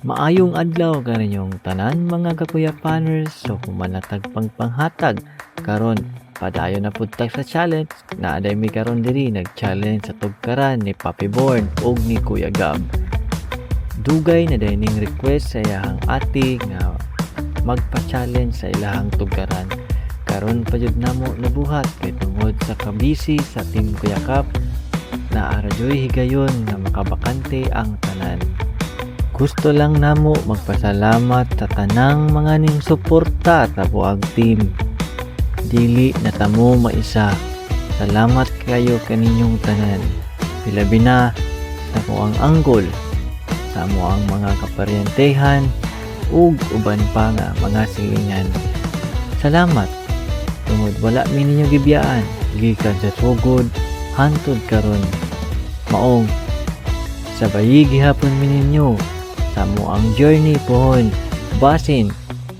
Maayong adlaw kaninyong tanan mga kakuyapaners. So kumanatag panghatag karon padayon na pud ta sa challenge na aday mi karon diri nag-challenge sa tugkaran ni Papi Born ug ni Kuya Gab. Dugay na dining request sa iyahang ati nga magpa-challenge sa ilahang tugkaran. Karon pa jud namo nabuhat kay tungod sa kabisi sa Team Kuya Kap na aradyoy higayon nga makabakante ang tanan. Gusto lang namo magpasalamat sa tanang mga ning suporta sa buang team. Dili na tamo maisa. Salamat kayo kaninyong tanan. Pilabi na sa buang anggol, sa amoang mga kaparyentehan ug uban pa nga mga silingan. Salamat tungod wala mi ninyo gibiyaan gikan sa sugod hantod karon. Maong sabayi gihapon mi ninyo sa moang journey pohon, basin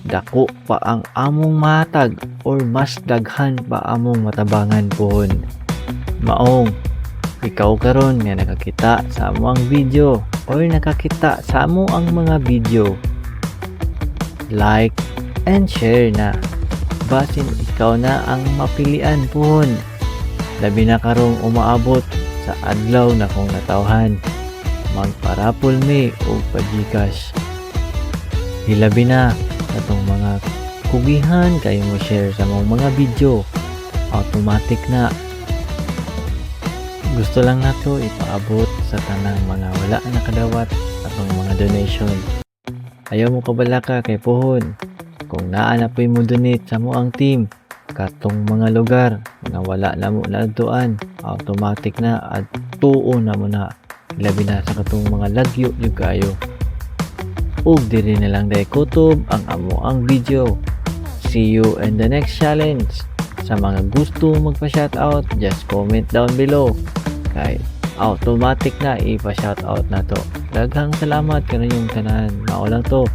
dako pa ang among matag or mas daghan pa among matabangan pohon. Maong ikaw karon nga nakakita sa among video or nakakita sa amo ang mga video, like and share na, basin ikaw na ang mapilian pohon. Labi na karong umaabot sa adlaw na kong natawhan, magparapol mi o pa-Gcash. Hilabi na atong mga kugihan kayo mo share sa mga video, automatic na. Gusto lang nato ipaabot sa tanang mga wala nakadawat atong mga donation. Ayaw mo kabalaka kay pohon kung naa na po'y mo donate sa mo ang team katong mga lugar nga wala na mo naadtuan, automatic na at tuo na mo na. Labi na sa katong mga lagyo yung kayo. Ug diri na lang day kutob ang amo ang video. See you in the next challenge. Sa mga gusto magpa-shoutout, just comment down below. Kay automatic na ipa-shoutout na to. Daghang salamat kaniyong tanan. Mao lang to.